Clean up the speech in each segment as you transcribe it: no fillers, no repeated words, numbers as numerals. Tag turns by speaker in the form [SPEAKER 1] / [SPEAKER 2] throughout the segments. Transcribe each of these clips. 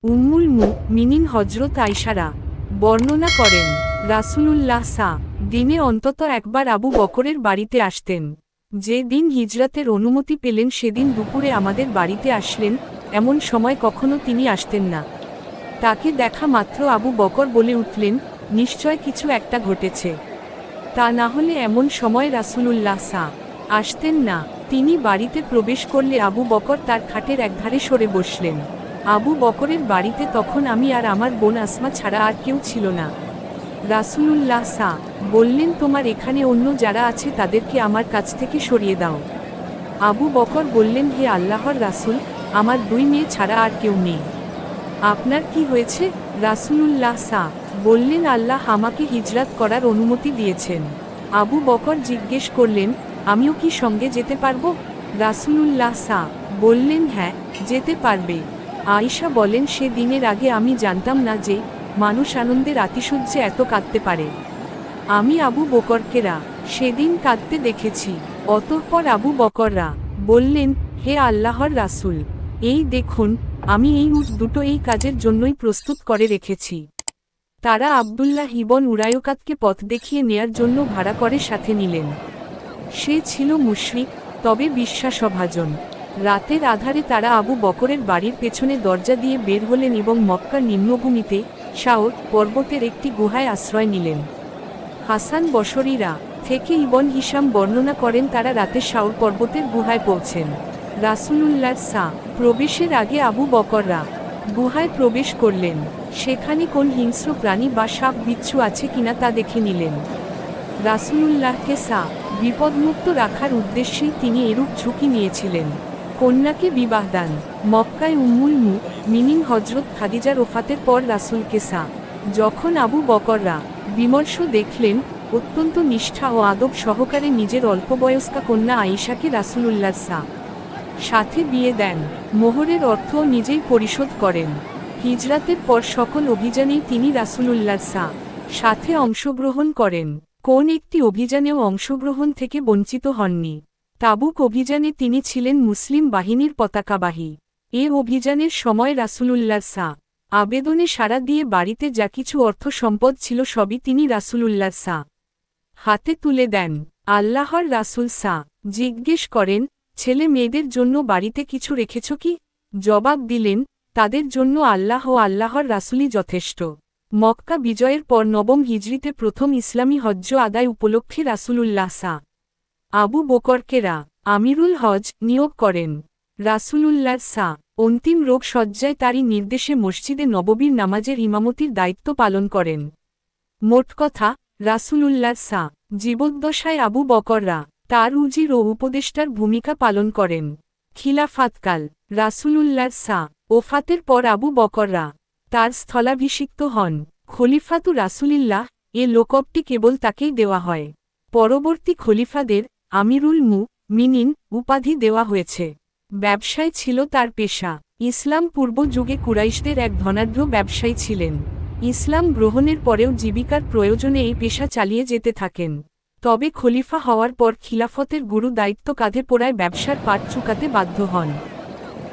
[SPEAKER 1] উম্মুল মুমিনিন হযরত আয়েশা বর্ণনা করেন, রাসূলুল্লাহ দিনে অন্তত একবার আবু বকরের বাড়িতে আসতেন। যে দিন হিজরাতের অনুমতি পেলেন সেদিন দুপুরে আমাদের বাড়িতে আসলেন, এমন সময় কখনো তিনি আসতেন না। তাকে দেখা মাত্র আবু বকর বলে উঠলেন, নিশ্চয় কিছু একটা ঘটেছে। তা না হলে এমন সময় রাসূলুল্লাহ আসতেন না। তিনি বাড়িতে প্রবেশ করলে আবু বকর তার খাটের একধারে সরে বসলেন। আবু বকরের বাড়িতে তখন আমি আর আমার বোন আসমা ছাড়া আর কেউ ছিল না। রাসূলুল্লাহ বললেন, তোমার এখানে অন্য যারা আছে তাদেরকে আমার কাছ থেকে সরিয়ে দাও। আবু বকর বললেন, হে আল্লাহর রাসূল, আমার 2 মেয়ে ছাড়া আর কেউ নেই। আপনার কি হয়েছে? রাসূলুল্লাহ বললেন, আল্লাহ আমাকে হিজরাত করার অনুমতি দিয়েছেন। আবু বকর জিজ্ঞেস করলেন, আমিও কি সঙ্গে যেতে পারবো? রাসূলুল্লাহ বললেন, হ্যাঁ, যেতে পারবে। আয়েশা বলেন, সে দিনের আগে আমি জানতাম না যে মানুষ আনন্দের আতিশয্যে এত কাঁদতে পারে। আমি আবু বকরকে সেদিন কাঁদতে দেখেছি। অতঃপর আবু বকররা বললেন, হে আল্লাহর রাসূল, এই দেখুন, আমি এই উট দুটো এই কাজের জন্যই প্রস্তুত করে রেখেছি। তারা আব্দুল্লাহ ইবন উরায়কাতকে পথ দেখিয়ে নেয়ার জন্য ভাড়া করে সাথে নিলেন। সে ছিল মুশরিক, তবে বিশ্বাসভাজন। রাতের আধারে তারা আবু বকরের বাড়ির পেছনে দরজা দিয়ে বের হলেন এবং মক্কার নিম্নভূমিতে শাওর পর্বতের একটি গুহায় আশ্রয় নিলেন। হাসান বসরীরা থেকে ইবন হিশাম বর্ণনা করেন, তারা রাতে শাওর পর্বতের গুহায় পৌঁছেন। রাসূলুল্লাহ প্রবেশের আগে আবু বকররা গুহায় প্রবেশ করলেন। সেখানে কোন হিংস্র প্রাণী বা সাপ বিচ্ছু আছে কিনা তা দেখে নিলেন। রাসূলুল্লাহকে বিপদমুক্ত রাখার উদ্দেশ্যেই তিনি এরূপ ঝুঁকি নিয়েছিলেন। কন্যাকে বিবাহদান। মক্কায় উম্মুল মুমিনিন হযরত খাদিজার ওফাতের পর রাসূলকে যখন আবু বকররা বিমর্ষ দেখলেন, অত্যন্ত নিষ্ঠা ও আদব সহকারে নিজের অল্পবয়স্কা কন্যা আয়েশাকে রাসূলুল্লাহ সাথে বিয়ে দেন। মোহরের অর্থও নিজেই পরিশোধ করেন। হিজরাতের পর সকল অভিযানেই তিনি রাসূলুল্লাহ সাথে অংশগ্রহণ করেন। কোন একটি অভিযানেও অংশগ্রহণ থেকে বঞ্চিত হননি। তাবুক অভিযানে তিনি ছিলেন মুসলিম বাহিনীর পতাকাবাহী। এ অভিযানের সময় রাসূলুল্লাহ আবেদনে সাড়া দিয়ে বাড়িতে যা কিছু অর্থ সম্পদ ছিল সবই তিনি রাসূলুল্লাহ হাতে তুলে দেন। আল্লাহর রাসূল জিজ্ঞেস করেন, ছেলে মেয়েদের জন্য বাড়িতে কিছু রেখেছ কি? জবাব দিলেন, তাদের জন্য আল্লাহ ও আল্লাহর রাসূলই যথেষ্ট। মক্কা বিজয়ের পর নবম হিজরিতে প্রথম ইসলামী হজ্জ আদায় উপলক্ষে রাসূলুল্লাহ আবু বকরকে আমিরুল হজ নিয়োগ করেন। রাসূলুল্লাহ অন্তিম রোগ সজ্জায় তারই নির্দেশে মসজিদে নববীর নামাজের ইমামতির দায়িত্ব পালন করেন। মোট কথা, রাসূলুল্লাহ জীবদ্দশায় আবু বকররা তার উজির ও উপদেষ্টার ভূমিকা পালন করেন। খিলাফাতকাল। রাসূলুল্লাহ ওফাতের পর আবু বকররা তার স্থলাভিষিক্ত হন। খলিফাতু রাসূলিল্লাহ এ লোকবটি কেবল তাকেই দেওয়া হয়। পরবর্তী খলিফাদের আমিরুল মুমিনিন উপাধি দেওয়া হয়েছে। ব্যবসায় ছিল তার পেশা। ইসলাম পূর্ব যুগে কুরাইশদের এক ধনাঢ্য ব্যবসায়ী ছিলেন। ইসলাম গ্রহণের পরেও জীবিকার প্রয়োজনে এই পেশা চালিয়ে যেতে থাকেন। তবে খলিফা হওয়ার পর খিলাফতের গুরু দায়িত্ব কাঁধে পড়ায় ব্যবসার পাট চুকাতে বাধ্য হন।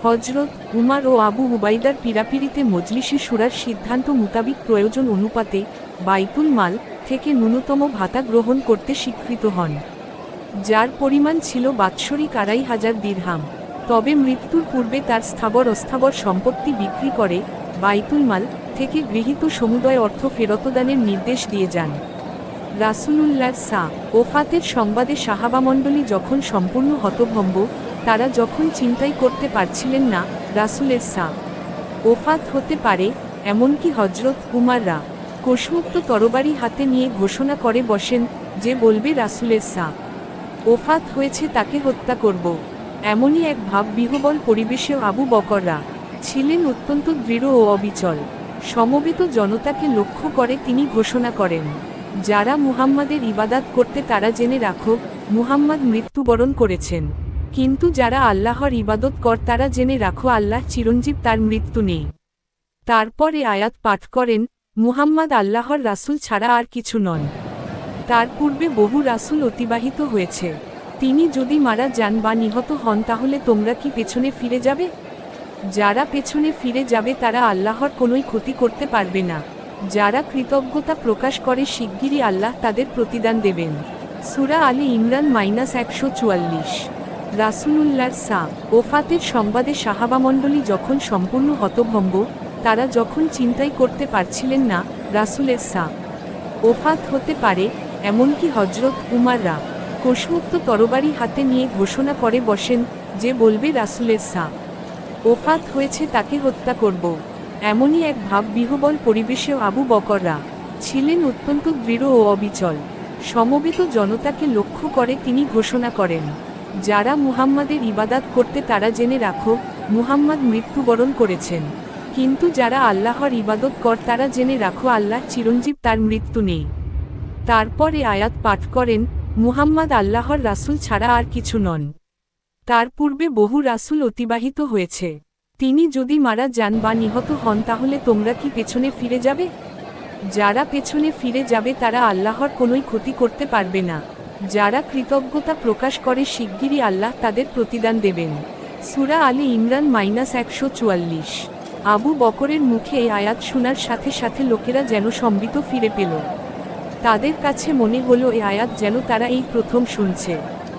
[SPEAKER 1] হযরত উমার ও আবু উবাইদার পীড়াপিড়িতে মজলিসে শুরার সিদ্ধান্ত মোতাবিক প্রয়োজন অনুপাতে বাইতুল মাল থেকে ন্যূনতম ভাতা গ্রহণ করতে স্বীকৃত হন, যার পরিমাণ ছিল বাৎসরিক ২৫০০ দিরহাম। তবে মৃত্যুর পূর্বে তার স্থাবর অস্থাবর সম্পত্তি বিক্রি করে বাইতুল মাল থেকে গৃহীত সমুদয় অর্থ ফেরতদানের নির্দেশ দিয়ে যান। রাসূলুল্লাহ ওফাতের সংবাদে সাহাবামণ্ডলী যখন সম্পূর্ণ হতভম্ব, তারা যখন চিন্তাই করতে পারছিলেন না রাসূলের ওফাত হতে পারে, এমনকি হযরত উমাররা কোষমুক্ত তরবারি হাতে নিয়ে ঘোষণা করে বসেন যে বলবে রাসূলের ওফাত হয়েছে, তাকে হত্যা করব। এমনই এক ভাববিহ্বল পরিবেশেও আবু বকররা ছিলেন অত্যন্ত দৃঢ় ও অবিচল। সমবেত জনতাকে লক্ষ্য করে তিনি ঘোষণা করেন, যারা মুহাম্মাদের ইবাদত করতে তারা জেনে রাখো, মুহাম্মদ মৃত্যুবরণ করেছেন। কিন্তু যারা আল্লাহর ইবাদত কর তারা জেনে রাখো, আল্লাহ চিরঞ্জীব, তার মৃত্যু নেই। তারপরে আয়াত পাঠ করেন, মুহাম্মদ আল্লাহর রাসূল ছাড়া আর কিছু নন। তার পূর্বে বহু রাসূল অতিবাহিত হয়েছে। তিনি যদি মারা যান বা নিহত হন তাহলে তোমরা কি পেছনে ফিরে যাবে? যারা পেছনে ফিরে যাবে তারা আল্লাহর কোনোই ক্ষতি করতে পারবে না। যারা কৃতজ্ঞতা প্রকাশ করে শিগগিরই আল্লাহ তাদের প্রতিদান দেবেন। সূরা আলী ইমরান -144। রাসূলুল্লাহর ওফাতের সংবাদে সাহাবামণ্ডলী যখন সম্পূর্ণ হতভম্ব, তারা যখন চিন্তাই করতে পারছিলেন না রাসূলের ওফাত হতে পারে, এমনকি হযরত উমাররা কোষমুক্ত তরবারি হাতে নিয়ে ঘোষণা করে বসেন যে বলবে রাসূলের ওফাত হয়েছে তাকে হত্যা করব। এমনই এক ভাববিহ্বল পরিবেশেও আবু বকররা ছিলেন অত্যন্ত দৃঢ় ও অবিচল। সমবেত জনতাকে লক্ষ্য করে তিনি ঘোষণা করেন, যারা মুহাম্মাদের ইবাদত করতে তারা জেনে রাখো, মুহাম্মদ মৃত্যুবরণ করেছেন। কিন্তু যারা আল্লাহর ইবাদত কর তারা জেনে রাখো, আল্লাহ চিরঞ্জীব, তার মৃত্যু নেই। তারপরে আয়াত পাঠ করেন, মুহাম্মদ আল্লাহর রাসূল ছাড়া আর কিছু নন। তার পূর্বে বহু রাসূল অতিবাহিত হয়েছে। তিনি যদি মারা যান বা নিহত হন তাহলে তোমরা কি পেছনে ফিরে যাবে? যারা পেছনে ফিরে যাবে তারা আল্লাহর কোনোই ক্ষতি করতে পারবে না। যারা কৃতজ্ঞতা প্রকাশ করে শিগগিরই আল্লাহ তাদের প্রতিদান দেবেন। সূরা আলী ইমরান -144। আবু বকরের মুখে এই আয়াত শোনার সাথে সাথে লোকেরা যেন সম্বিত ফিরে পেল। তাদের কাছে মনে হলো এই আয়াত যেন তারা এই প্রথম শুনছে।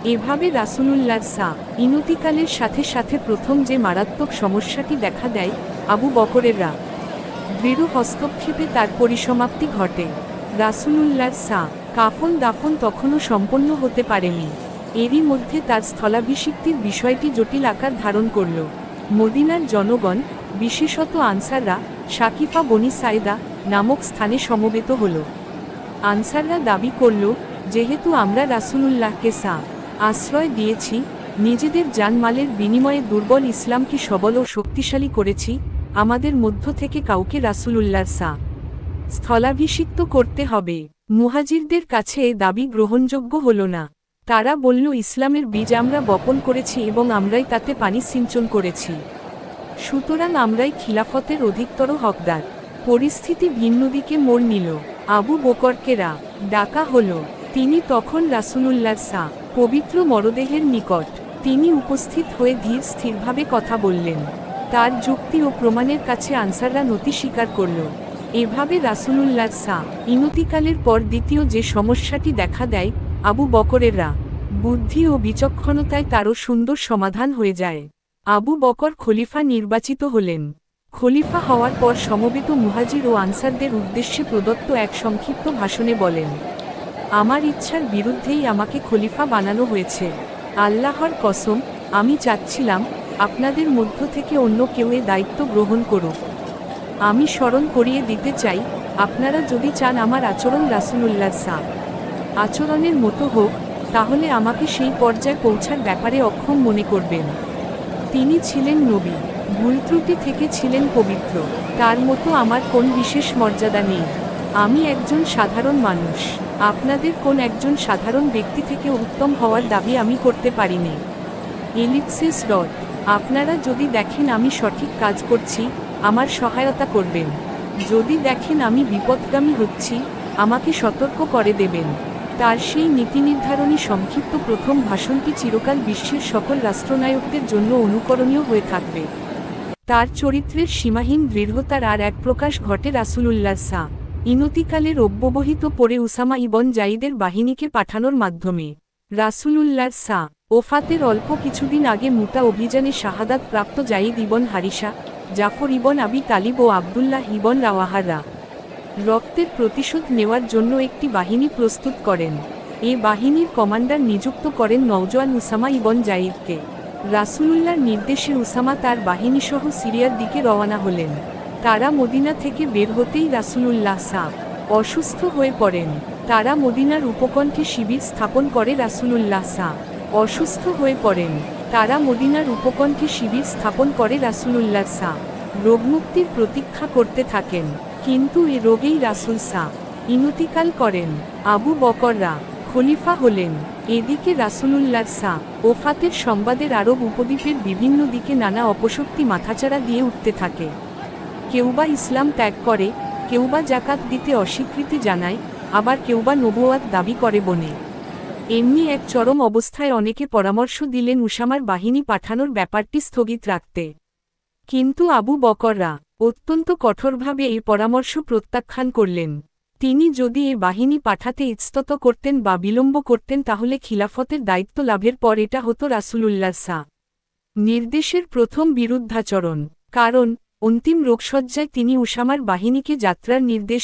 [SPEAKER 1] এভাবে রাসূলুল্লাহর ইনতিকালের সাথে সাথে প্রথম যে মারাত্মক সমস্যাটি দেখা দেয়, আবু বকরেররা দৃঢ় হস্তক্ষেপে তার পরিসমাপ্তি ঘটে। রাসূলুল্লাহর কাফন দাফন তখনও সম্পন্ন হতে পারেনি। এরই মধ্যে তার স্থলাভিষিক্তির বিষয়টি জটিল আকার ধারণ করল। মদিনার জনগণ, বিশেষত আনসাররা শাকিফা বনি সাইদা নামক স্থানে সমবেত হল। আনসাররা দাবি করল, যেহেতু আমরা রাসূলুল্লাহকে আশ্রয় দিয়েছি, নিজেদের জানমালের বিনিময়ে দুর্বল ইসলামকে সবল ও শক্তিশালী করেছি, আমাদের মধ্য থেকে কাউকে রাসূলুল্লাহর স্থলাভিষিক্ত করতে হবে। মুহাজিরদের কাছে এ দাবি গ্রহণযোগ্য হল না। তারা বলল, ইসলামের বীজ আমরা বপন করেছি এবং আমরাই তাতে পানি সিঞ্চন করেছি, সুতরাং আমরাই খিলাফতের অধিকতর হকদার। পরিস্থিতি ভিন্ন দিকে মোড় নিল। আবু বকরকে ডাকা হল। তিনি তখন রাসূলুল্লাহর পবিত্র মরদেহের নিকট। তিনি উপস্থিত হয়ে ধীর স্থিরভাবে কথা বললেন। তার যুক্তি ও প্রমাণের কাছে আনসাররা নতি স্বীকার করল। এভাবে রাসূলুল্লাহর ইনতিকালের পর দ্বিতীয় যে সমস্যাটি দেখা দেয়, আবু বকরেররা বুদ্ধি ও বিচক্ষণতায় তারও সুন্দর সমাধান হয়ে যায়। আবু বকর খলিফা নির্বাচিত হলেন। খলিফা হওয়ার পর সমবেত মুহাজির ও আনসারদের উদ্দেশ্যে প্রদত্ত এক সংক্ষিপ্ত ভাষণে বলেন, আমার ইচ্ছার বিরুদ্ধেই আমাকে খলিফা বানানো হয়েছে। আল্লাহর কসম, আমি চাচ্ছিলাম আপনাদের মধ্য থেকে অন্য কেউ এ দায়িত্ব গ্রহণ করুক। আমি স্মরণ করিয়ে দিতে চাই, আপনারা যদি চান আমার আচরণ রাসূলুল্লাহর আচরণের মতো হোক, তাহলে আমাকে সেই পর্যায়ে পৌঁছার ব্যাপারে অক্ষম মনে করবেন। তিনি ছিলেন নবী, ভুল ত্রুটি থেকে ছিলেন পবিত্র। তার মতো আমার কোন বিশেষ মর্যাদা নেই। আমি একজন সাধারণ মানুষ। আপনাদের কোন একজন সাধারণ ব্যক্তি থেকে উত্তম হওয়ার দাবি আমি করতে পারিনি। Ellipsis dot. আপনারা যদি দেখেন আমি সঠিক কাজ করছি, আমার সহায়তা করবেন। যদি দেখেন আমি বিপদগামী হচ্ছি, আমাকে সতর্ক করে দেবেন। তার সেই নীতি নির্ধারণী সংক্ষিপ্ত প্রথম ভাষণটি চিরকাল বিশ্বের সকল রাষ্ট্রনায়কদের জন্য অনুকরণীয় হয়ে থাকবে। তার চরিত্রের সীমাহীন দৃঢ়তার আর এক প্রকাশ ঘটে রাসূলুল্লাহর ইনতিকালের অব্যবহিত পরে উসামা ইবন জাইদের বাহিনীকে পাঠানোর মাধ্যমে। রাসূলুল্লাহর ওফাতের অল্প কিছুদিন আগে মুতা অভিযানে শাহাদাত প্রাপ্ত জাইদ ইবন হারিসা, জাফর ইবন আবি তালিব ও আবদুল্লাহ ইবন রাওয়াহারা রক্তের প্রতিশোধ নেওয়ার জন্য একটি বাহিনী প্রস্তুত করেন। এ বাহিনীর কমান্ডার নিযুক্ত করেন নওজোয়ান উসামা ইবন জাইদকে। রাসূলুল্লাহর নির্দেশে উসামা তার বাহিনীসহ সিরিয়ার দিকে রওনা হলেন। তারা মদিনা থেকে বের হতেই রাসূলুল্লাহ অসুস্থ হয়ে পড়েন। তারা মদিনার উপকণ্ঠে শিবির স্থাপন করে রাসূলুল্লাহ অসুস্থ হয়ে পড়েন। তারা মদিনার উপকণ্ঠে শিবির স্থাপন করে রাসূলুল্লাহ রোগমুক্তির প্রতীক্ষা করতে থাকেন। কিন্তু এ রোগেই রাসূল ইনতিকাল করেন। আবু বকররা খলিফা হলেন। এদিকে রাসূলুল্লাহর ওফাতের সংবাদের আরব উপদ্বীপের বিভিন্ন দিকে নানা অপশক্তি মাথাচাড়া দিয়ে উঠতে থাকে। কেউবা ইসলাম ত্যাগ করে, কেউবা যাকাত দিতে অস্বীকৃতি জানায়, আবার কেউবা নবুয়াত দাবি করে বনে। এমনি এক চরম অবস্থায় অনেকে পরামর্শ দিলেন উসামার বাহিনী পাঠানোর ব্যাপারটি স্থগিত রাখতে। কিন্তু আবু বকররা অত্যন্ত কঠোরভাবে এই পরামর্শ প্রত্যাখ্যান করলেন। তিনি যদি এ বাহিনী পাঠাতে ইতস্তত করতেন বা বিলম্ব করতেন তাহলে খিলাফতের দায়িত্ব লাভের পর এটা হতো রাসূলুল্লাহ নির্দেশের প্রথম বিরুদ্ধাচরণ। কারণ অন্তিম রোগশয্যায় তিনি উসামার বাহিনীকে যাত্রার নির্দেশ